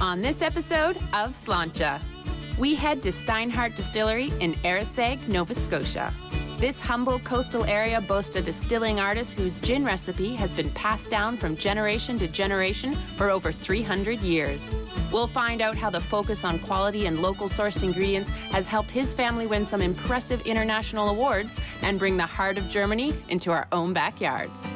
On this episode of Slainte, we head to Steinhart Distillery in Arisaig, Nova Scotia. This humble coastal area boasts a distilling artist whose gin recipe has been passed down from generation to generation for over 300 years. We'll find out how the focus on quality and local sourced ingredients has helped his family win some impressive international awards and bring the heart of Germany into our own backyards.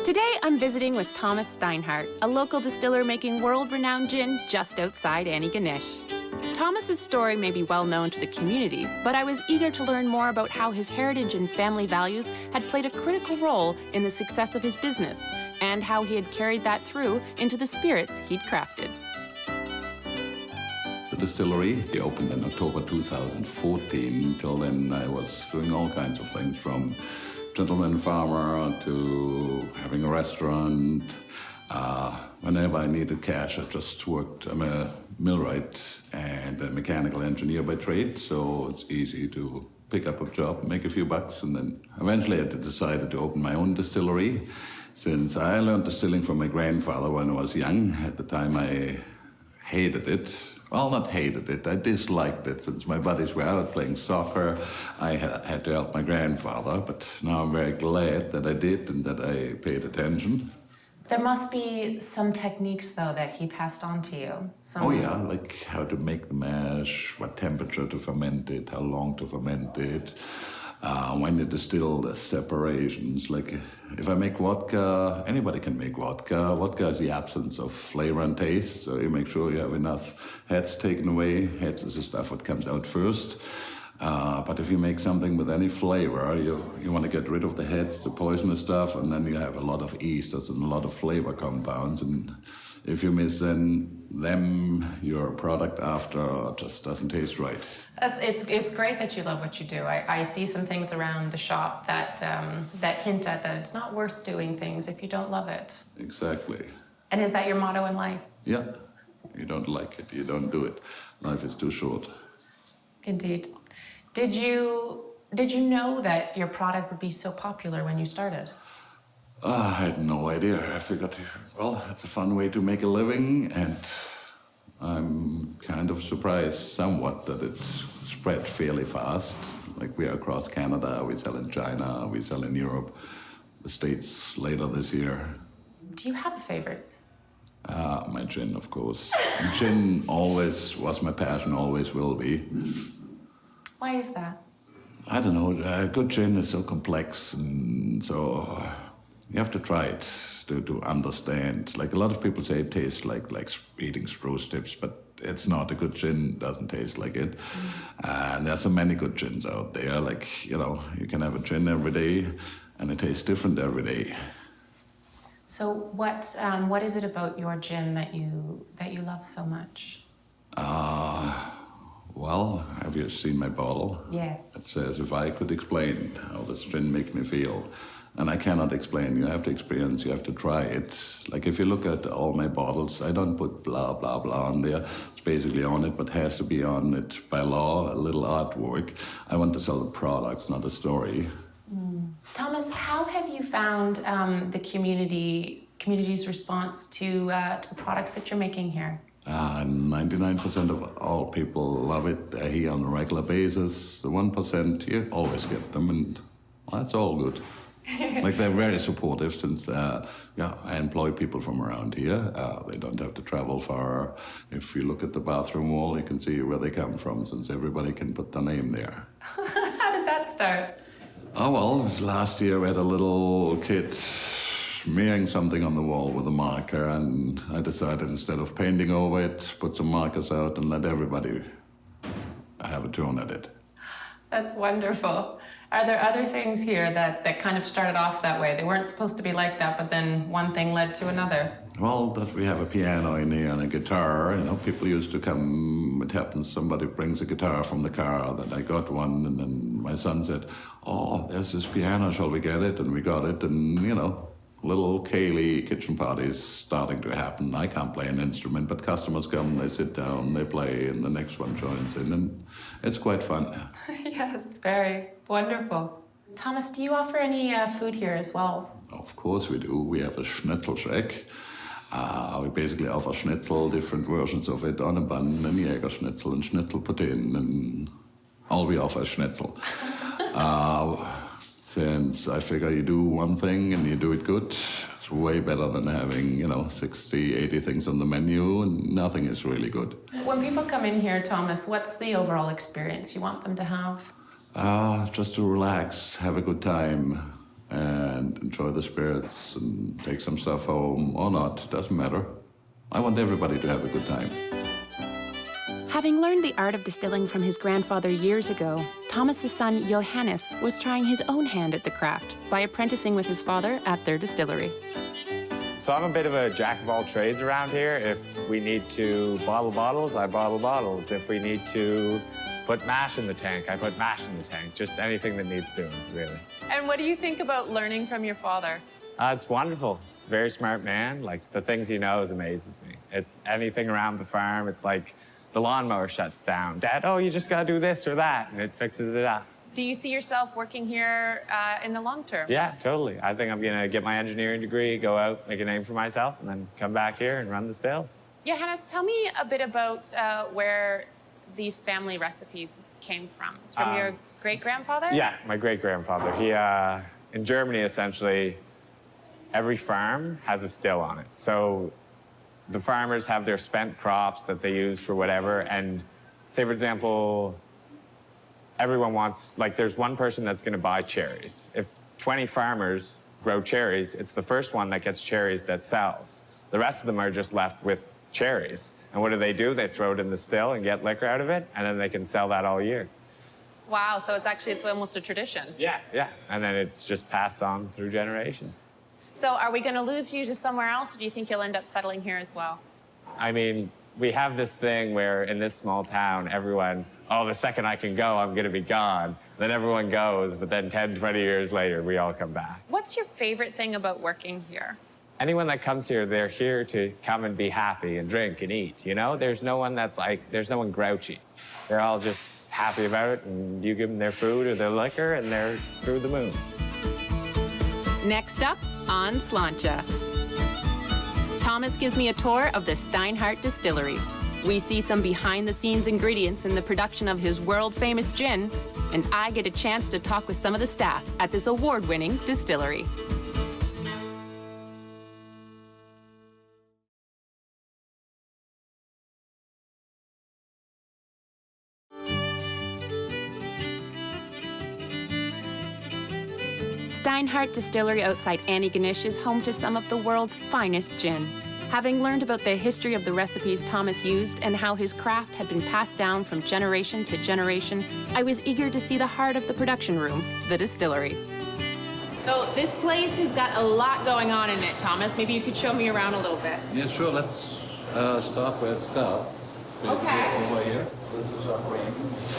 Today, I'm visiting with Thomas Steinhart, a local distiller making world-renowned gin just outside Antigonish. Thomas's story may be well known to the community, but I was eager to learn more about how his heritage and family values had played a critical role in the success of his business, and how he had carried that through into the spirits he'd crafted. The distillery, he opened in October 2014. Till then, I was doing all kinds of things, from gentleman farmer to having a restaurant. Whenever I needed cash, I just worked. I'm a millwright and a mechanical engineer by trade, so it's easy to pick up a job, make a few bucks, and then eventually I decided to open my own distillery. Since I learned distilling from my grandfather when I was young, at the time I hated it. Well, not hated it, I disliked it. Since my buddies were out playing soccer, I had to help my grandfather, but now I'm very glad that I did and that I paid attention. There must be some techniques, though, that he passed on to you. Oh yeah, like how to make the mash, what temperature to ferment it, how long to ferment it, when to distill the separations. Like if I make vodka, anybody can make vodka. Vodka is the absence of flavor and taste, so you make sure you have enough heads taken away. Heads is the stuff that comes out first. But if you make something with any flavor, you want to get rid of the heads, the poisonous stuff, and then you have a lot of esters and a lot of flavor compounds. And if you miss them, your product after just doesn't taste right. It's great that you love what you do. I see some things around the shop that hint at that it's not worth doing things if you don't love it. Exactly. And is that your motto in life? Yeah. You don't like it, you don't do it. Life is too short. Indeed. Did you know that your product would be so popular when you started? I had no idea. I figured, well, it's a fun way to make a living, and I'm kind of surprised somewhat that it spread fairly fast. Like, we are across Canada, we sell in China, we sell in Europe, the States later this year. Do you have a favorite? My gin, of course. Gin always was my passion, always will be. Why is that? I don't know. Good gin is so complex, and so you have to try it to understand. Like, a lot of people say it tastes like eating spruce tips, but it's not. A good gin doesn't taste like it. And there's so many good gins out there. Like, you can have a gin every day, and it tastes different every day. So what is it about your gin that you love so much? Well, have you seen my bottle? Yes. It says, if I could explain how this gin makes me feel. And I cannot explain. You have to experience, you have to try it. Like, if you look at all my bottles, I don't put blah, blah, blah on there. It's basically on it, but has to be on it by law, a little artwork. I want to sell the products, not a story. Thomas, how have you found the community's response to the products that you're making here? 99% of all people love it. They're here on a regular basis. The 1%, you always get them, and that's all good. Like, they're very supportive since, I employ people from around here. They don't have to travel far. If you look at the bathroom wall, you can see where they come from, since everybody can put their name there. How did that start? Oh, well, last year we had a little kid smearing something on the wall with a marker, and I decided instead of painting over it, put some markers out and let everybody have a turn at it. That's wonderful. Are there other things here that kind of started off that way? They weren't supposed to be like that, but then one thing led to another. Well, that we have a piano in here and a guitar. You know, people used to come, it happens, somebody brings a guitar from the car, that I got one, and then my son said, oh, there's this piano, shall we get it? And we got it, and, you know, little Kaylee kitchen parties starting to happen. I can't play an instrument, but customers come, they sit down, they play, and the next one joins in, and it's quite fun. Yes, very wonderful. Thomas, do you offer any food here as well? Of course we do. We have a schnitzel shack. We basically offer schnitzel, different versions of it, on a bun, and Jäger schnitzel, and schnitzel put in, and all we offer is schnitzel. Since I figure you do one thing and you do it good, it's way better than having, 60, 80 things on the menu, and nothing is really good. When people come in here, Thomas, what's the overall experience you want them to have? Just to relax, have a good time, and enjoy the spirits, and take some stuff home, or not, doesn't matter. I want everybody to have a good time. Having learned the art of distilling from his grandfather years ago, Thomas's son Johannes was trying his own hand at the craft by apprenticing with his father at their distillery. So I'm a bit of a jack of all trades around here. If we need to bottle bottles, I bottle bottles. If we need to put mash in the tank, I put mash in the tank. Just anything that needs doing, really. And what do you think about learning from your father? It's wonderful. He's a very smart man. Like, the things he knows amazes me. It's anything around the farm. It's like the lawnmower shuts down. Dad, oh, you just gotta do this or that, and it fixes it up. Do you see yourself working here in the long term? Yeah, totally. I think I'm gonna get my engineering degree, go out, make a name for myself, and then come back here and run the stills. Johannes, tell me a bit about where these family recipes came from. It's from your great-grandfather? Yeah, my great-grandfather. He, in Germany, essentially, every farm has a still on it. So the farmers have their spent crops that they use for whatever, and say, for example, everyone wants, like, there's one person that's gonna buy cherries. If 20 farmers grow cherries, it's the first one that gets cherries that sells. The rest of them are just left with cherries. And what do? They throw it in the still and get liquor out of it, and then they can sell that all year. Wow, so it's almost a tradition. Yeah, yeah. And then it's just passed on through generations. So are we gonna lose you to somewhere else, or do you think you'll end up settling here as well? I mean, we have this thing where in this small town, everyone, oh, the second I can go, I'm gonna be gone. Then everyone goes, but then 10, 20 years later, we all come back. What's your favorite thing about working here? Anyone that comes here, they're here to come and be happy and drink and eat, you know? There's no one that's like, there's no one grouchy. They're all just happy about it, and you give them their food or their liquor, and they're through the moon. Next up on Slainte. Thomas gives me a tour of the Steinhart distillery. We see some behind-the-scenes ingredients in the production of his world-famous gin, and I get a chance to talk with some of the staff at this award-winning distillery. Steinhart Distillery outside Antigonish is home to some of the world's finest gin. Having learned about the history of the recipes Thomas used and how his craft had been passed down from generation to generation, I was eager to see the heart of the production room, the distillery. So this place has got a lot going on in it, Thomas. Maybe you could show me around a little bit. Yeah, sure. Let's start where it starts. Okay. Over here. This is our cream.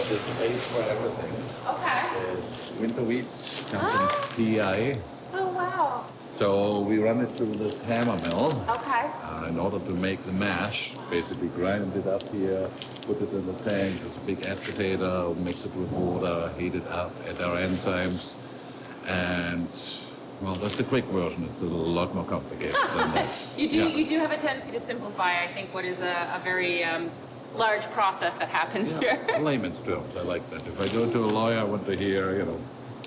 There's space for everything. Okay. There's winter wheat, comes in PI. Oh, wow. So we run it through this hammer mill. Okay. In order to make the mash, basically grind it up here, put it in the tank, there's a big agitator, mix it with water, heat it up, add our enzymes, and, well, that's the quick version. It's a lot more complicated than that. You do have a tendency to simplify, I think, what is a very large process that happens here. Layman's terms, I like that. If I go to a lawyer, I want to hear,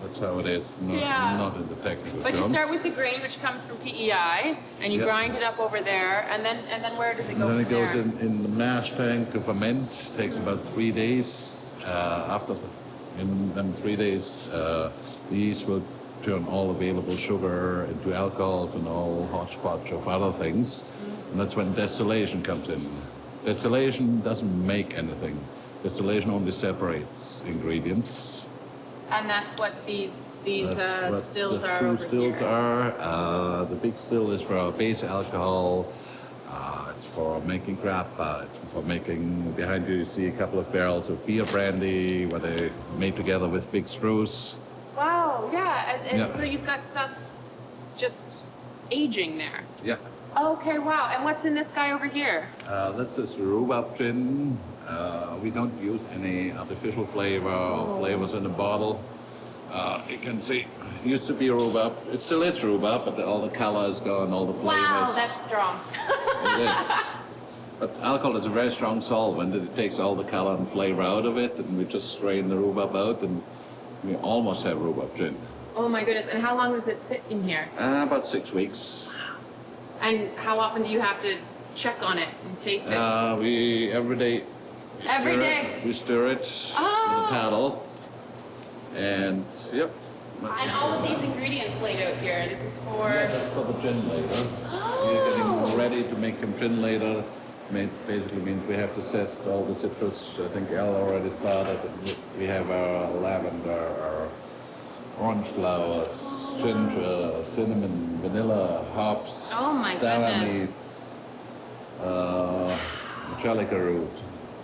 that's how it is, not in the technical But terms. you start with the grain, which comes from PEI, and you grind it up over there, and then where does it go And then from it goes there? in the mash tank to ferment. Takes about 3 days. In 3 days, the yeast will turn all available sugar into alcohols and all hodgepodge of other things. And that's when distillation comes in. Distillation doesn't make anything. Distillation only separates ingredients. And that's what these That's what stills the are two over stills here. are. The big still is for our base alcohol. It's for making grappa. It's for making, behind you see a couple of barrels of beer brandy, where they made together with big screws. Wow, yeah. And Yeah. so you've got stuff just aging there. Yeah. Okay, wow. And what's in this guy over here? This is Rhubarb Gin. We don't use any artificial flavor or flavors in the bottle. You can see, it used to be rhubarb. It still is rhubarb, but all the color is gone, all the flavors. Wow, that's strong. It is. But alcohol is a very strong solvent. It takes all the color and flavor out of it, and we just strain the rhubarb out, and we almost have rhubarb gin. Oh my goodness. And how long does it sit in here? About 6 weeks. And how often do you have to check on it and taste it? We every day. Every stir day? it. We stir it with Oh. a paddle, and yep. And all of these ingredients laid out here, this is for... That's for the gin later. You're getting ready to make some gin later. Basically means we have to zest all the citrus. I think Al already started. We have our lavender, our orange flowers, ginger, cinnamon, vanilla, hops, Oh my goodness, angelica root.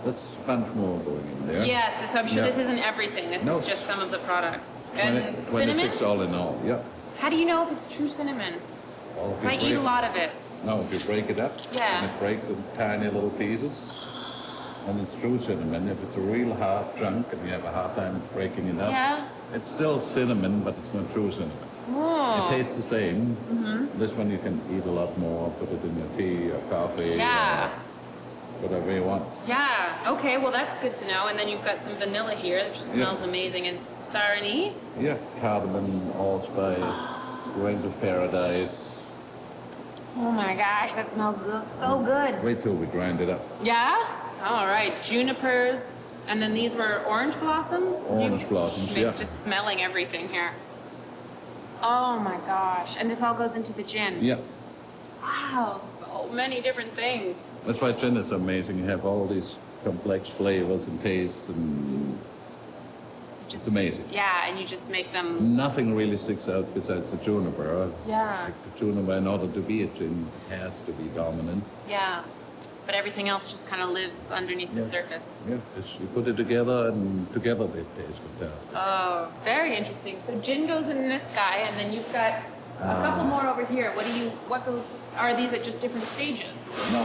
There's a bunch more going in there. Yes, so I'm sure Yeah. this isn't everything. This No. is just some of the products. And cinnamon? 26 all in all, yeah. How do you know if it's true cinnamon? Well, if If you I eat a break- lot of it. No, if you break it up, Yeah. and it breaks in tiny little pieces, and it's true cinnamon. If it's a real hard chunk and you have a hard time breaking it up, Yeah. it's still cinnamon, but it's not true cinnamon. Oh. It tastes the same. This one you can eat a lot more, put it in your tea or coffee, Yeah. or whatever you want. Yeah. Okay, well that's good to know. And then you've got some vanilla here that just Yeah. smells amazing. And star anise. Yeah, cardamom, allspice, grains of paradise. Oh my gosh, that smells good. So good. Wait till we grind it up. Yeah? All right. Junipers. And then these were orange blossoms? Orange blossoms, It's yeah. just smelling everything here. Oh my gosh. And this all goes into the gin. Yeah, Wow, so many different things. that's why gin is amazing. You have all these complex flavors and tastes, and Just it's amazing. Yeah, and you just make them. Nothing really sticks out besides the juniper. Yeah. Like the juniper, in order to be a gin, has to be dominant. Yeah. But everything else just kind of lives underneath the Yeah. surface. Yeah, you put it together, and together they taste fantastic. Oh, very interesting. So gin goes in this guy, and then you've got a couple more over here. What goes? Are these at just different stages? No,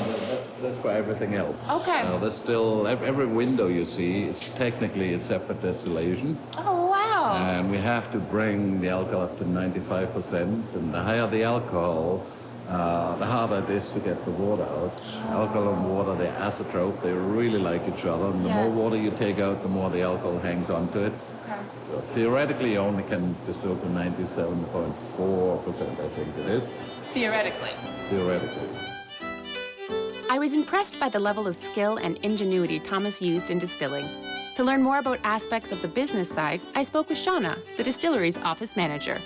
that's for everything else. Okay. There's still, every window you see is technically a separate distillation. Oh wow. And we have to bring the alcohol up to 95%. And the higher the alcohol, the harder it is to get the water out. Alcohol and water, they're azeotrope. They really like each other. And the more Yes. water you take out, the more the alcohol hangs onto it. Okay. So theoretically, you only can distill to 97.4%, I think it is. Theoretically. Theoretically. I was impressed by the level of skill and ingenuity Thomas used in distilling. To learn more about aspects of the business side, I spoke with Shauna, the distillery's office manager.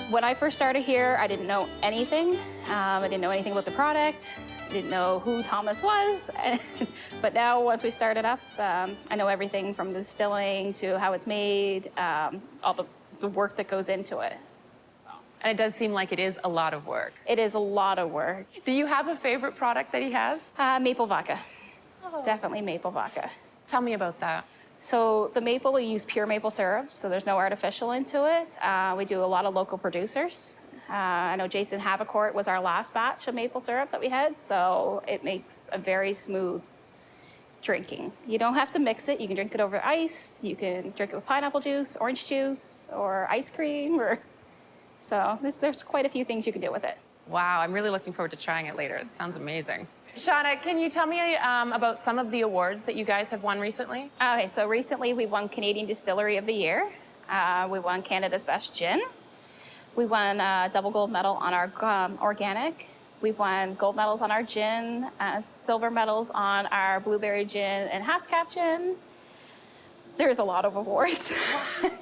When I first started here, I didn't know anything. I didn't know anything about the product. I didn't know who Thomas was. But now, once we started up, I know everything from the distilling to how it's made, all the work that goes into it. And it does seem like it is a lot of work. It is a lot of work. Do you have a favorite product that he has? Maple vodka. Definitely maple vodka. Tell me about that. So the maple, we use pure maple syrup, so there's no artificial into it. We do a lot of local producers. I know Jason Havicourt was our last batch of maple syrup that we had, so it makes a very smooth drinking. You don't have to mix it. You can drink it over ice. You can drink it with pineapple juice, orange juice, or ice cream. So there's quite a few things you can do with it. Wow, I'm really looking forward to trying it later. It sounds amazing. Shauna, can you tell me about some of the awards that you guys have won recently? Okay, so recently we won Canadian Distillery of the Year. We won Canada's Best Gin. We won a double gold medal on our organic. We've won gold medals on our gin, silver medals on our blueberry gin and Haskap gin. There's a lot of awards.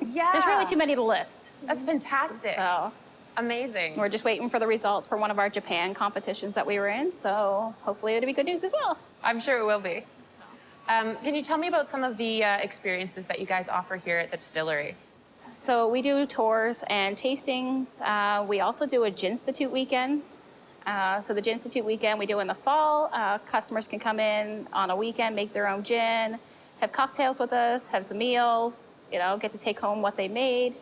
Yeah. There's really too many to list. That's fantastic. So Amazing. we're just waiting for the results for one of our Japan competitions that we were in. So hopefully it'll be good news as well. I'm sure it will be. Can you tell me about some of the experiences that you guys offer here at the distillery? So we do tours and tastings. We also do a Gin Institute weekend. So the Gin Institute weekend we do in the fall. Customers can come in on a weekend, make their own gin, have cocktails with us, have some meals, get to take home what they made.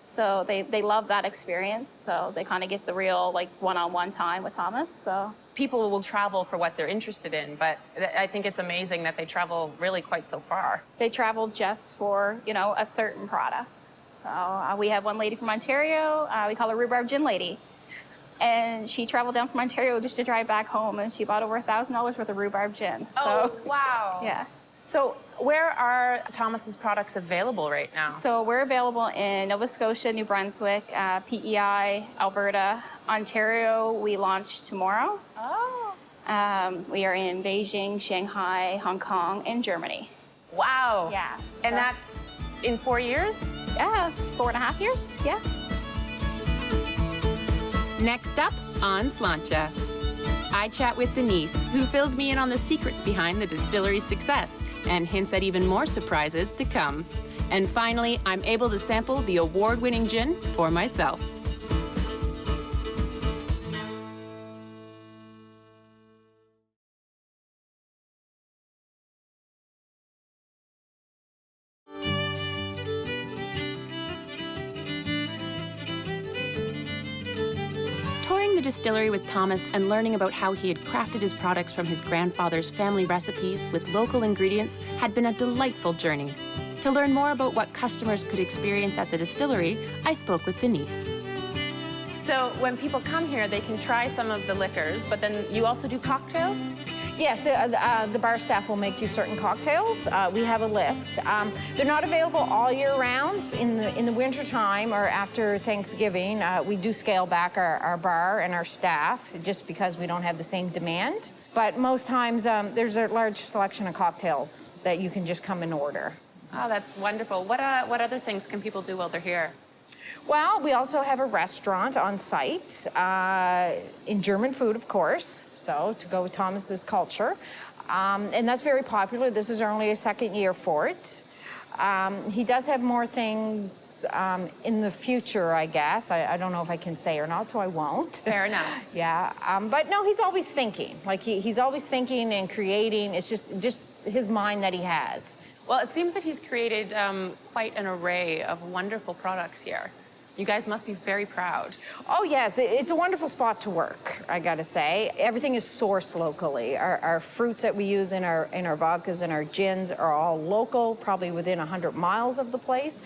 So they love that experience. So they kind of get the real one-on-one time with Thomas. So People will travel for what they're interested in, but I think it's amazing that they travel really quite so far. they travel just for, a certain product. So we have one lady from Ontario. We call her Rhubarb Gin Lady. And she traveled down from Ontario just to drive back home, and she bought over $1,000 worth of rhubarb gin. So, wow. yeah. So where are Thomas's products available right now? So we're available in Nova Scotia, New Brunswick, PEI, Alberta, Ontario. We launch tomorrow. Oh. We are in Beijing, Shanghai, Hong Kong, and Germany. Wow. Yeah. And that's in 4 years? Yeah, 4.5 years. Yeah. Next up on Slainte, I chat with Denise, who fills me in on the secrets behind the distillery's success and hints at even more surprises to come. And finally, I'm able to sample the award-winning gin for myself. Touring the distillery with Thomas and learning about how he had crafted his products from his grandfather's family recipes with local ingredients had been a delightful journey. To learn more about what customers could experience at the distillery, I spoke with Denise. So when people come here, they can try some of the liquors, but then you also do cocktails? Yes, the bar staff will make you certain cocktails. We have a list. They're not available all year round. In the winter time or after Thanksgiving, we do scale back our bar and our staff just because we don't have the same demand. But most times, there's a large selection of cocktails that you can just come and order. Oh, that's wonderful. What other things can people do while they're here? Well, we also have a restaurant on site, in German food, of course, so to go with Thomas's culture. And that's very popular. This is only a second year for it. He does have more things in the future, I guess. I don't know if I can say or not, so I won't. Fair enough. Yeah, but no, he's always thinking. Like, he's always thinking and creating. It's just his mind that he has. Well, it seems that he's created quite an array of wonderful products here. You guys must be very proud. Oh, yes. It's a wonderful spot to work, I gotta say. Everything is sourced locally. Our fruits that we use in our vodkas and our gins are all local, probably within 100 miles of the place.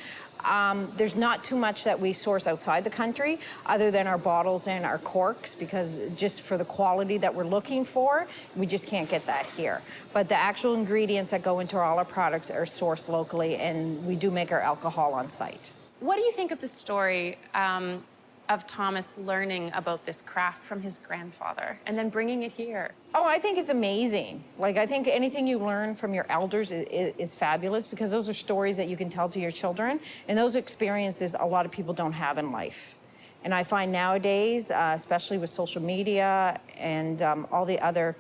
There's not too much that we source outside the country other than our bottles and our corks, because just for the quality that we're looking for, we just can't get that here. But the actual ingredients that go into all our products are sourced locally, and we do make our alcohol on site. What do you think of the story of Thomas learning about this craft from his grandfather and then bringing it here? Oh, I think it's amazing. Like, I think anything you learn from your elders is fabulous, because those are stories that you can tell to your children, and those experiences a lot of people don't have in life. And I find nowadays, especially with social media and all the other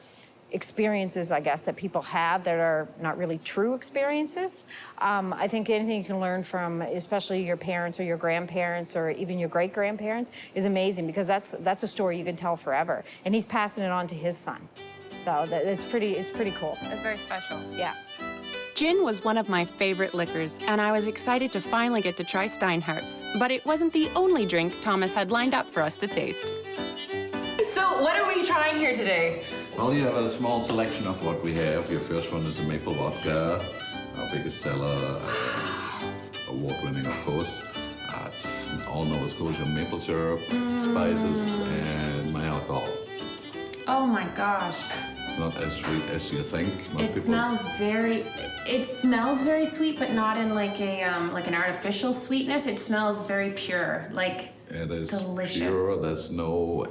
experiences, I guess, that people have that are not really true experiences. I think anything you can learn from, especially your parents or your grandparents or even your great-grandparents, is amazing, because that's a story you can tell forever. And he's passing it on to his son. So it's pretty cool. It's very special. Yeah. Gin was one of my favorite liquors, and I was excited to finally get to try Steinhart's. But it wasn't the only drink Thomas had lined up for us to taste. So what are we trying here today? Well, you have a small selection of what we have. Your first one is a Maple Vodka, our biggest seller, award-winning, of course. It's all Nova Scotia maple syrup, spices, and my alcohol. Oh my gosh. It's not as sweet as you think. It smells very sweet, but not in like an artificial sweetness. It smells very pure, like it is delicious. Pure. There's no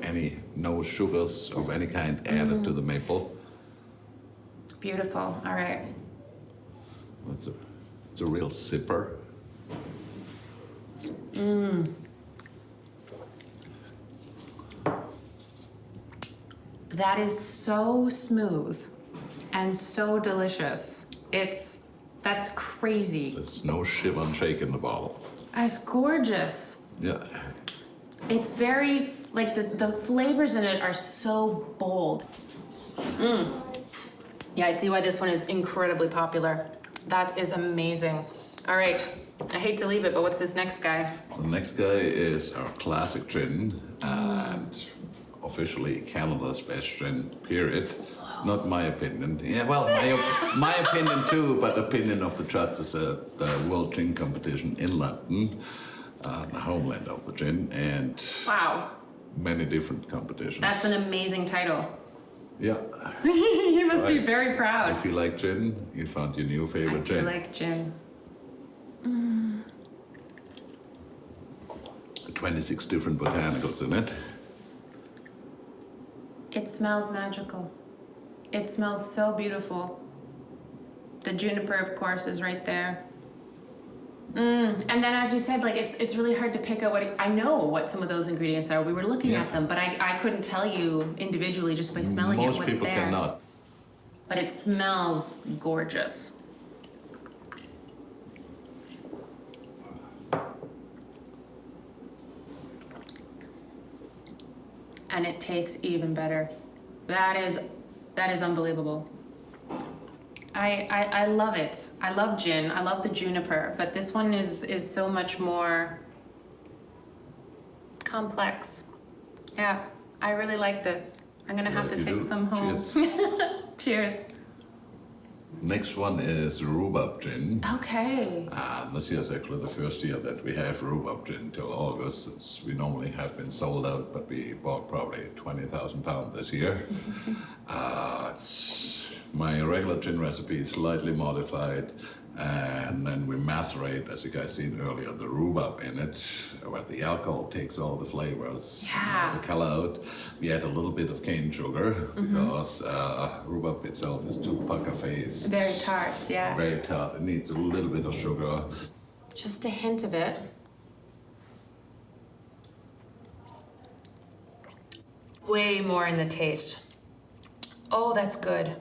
sugars of any kind added to the maple. Beautiful. All right. It's It's a real sipper. That is so smooth and so delicious. That's crazy. There's no shiver and shake in the bottle. It's gorgeous. Yeah. It's very, like the flavors in it are so bold. Yeah, I see why this one is incredibly popular. That is amazing. All right, I hate to leave it, but what's this next guy? The next guy is our classic gin, and officially Canada's best gin, period. Not my opinion. Yeah, well, my opinion too, but opinion of the judges at the World Gin Competition in London, the homeland of the gin, and Wow, many different competitions. that's an amazing title. Yeah. You must be Right. very proud. If you like gin, you found your new I favorite do gin. like gin. 26 different botanicals in it. It smells magical. It smells so beautiful. The juniper, of course, is right there. And then, as you said, like it's really hard to pick out I know what some of those ingredients are. We were looking Yeah. at them, but I couldn't tell you individually just by smelling Most it what's people there. cannot. But it smells gorgeous. And it tastes even better. That is unbelievable. I love it. I love gin. I love the juniper, but this one is so much more complex. Yeah, I really like this. I'm gonna have to You take do. some home. Cheers. Cheers. Next one is Rhubarb Gin. Okay. This year is actually the first year that we have Rhubarb Gin till August, since we normally have been sold out, but we bought probably 20,000 pounds this year. My regular gin recipe is slightly modified, and then we macerate, as you guys seen earlier, the rhubarb in it, where the alcohol takes all the flavors, Yeah. the color out. We add a little bit of cane sugar because rhubarb itself is too pucker face. Very tart, yeah. Very tart. It needs a little bit of sugar. Just a hint of it. Way more in the taste. Oh, that's good.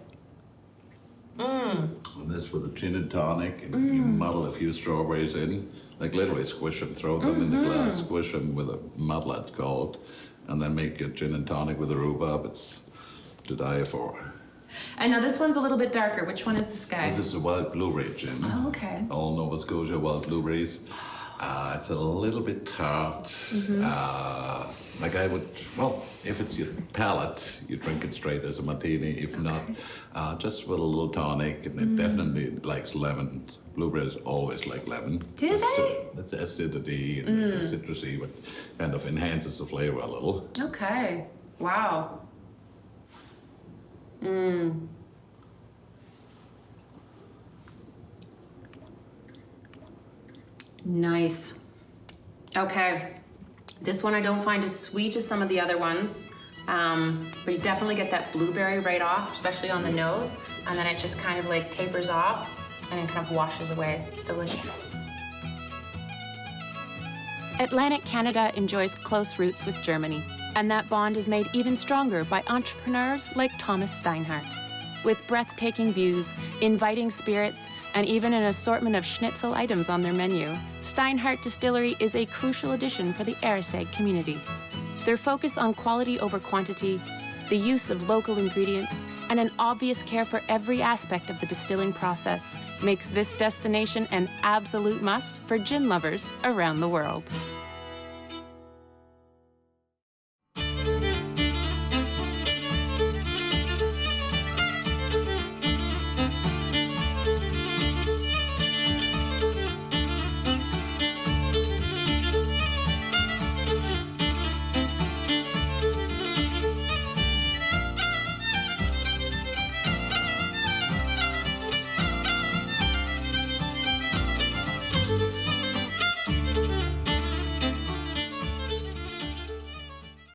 And this with a gin and tonic, and you muddle a few strawberries in, like literally squish them, throw them in the glass, squish them with a muddler, it's called, and then make your gin and tonic with the rhubarb. It's to die for. And now this one's a little bit darker. Which one is this guy? This is a wild blueberry gin. Oh, okay. All Nova Scotia wild blueberries. It's a little bit tart. Like I would, well, if it's your palate, you drink it straight as a martini. If not, just with a little tonic, and it definitely likes lemon. Blueberries always like lemon. Do they? It's acidity and citrusy, but kind of enhances the flavor a little. Okay. Wow. Nice. Okay. This one I don't find as sweet as some of the other ones, but you definitely get that blueberry right off, especially on the nose, and then it just kind of like tapers off and it kind of washes away. It's delicious. Atlantic Canada enjoys close roots with Germany, and that bond is made even stronger by entrepreneurs like Thomas Steinhart. With breathtaking views, inviting spirits, and even an assortment of schnitzel items on their menu, Steinhart Distillery is a crucial addition for the Arisaig community. Their focus on quality over quantity, the use of local ingredients, and an obvious care for every aspect of the distilling process makes this destination an absolute must for gin lovers around the world.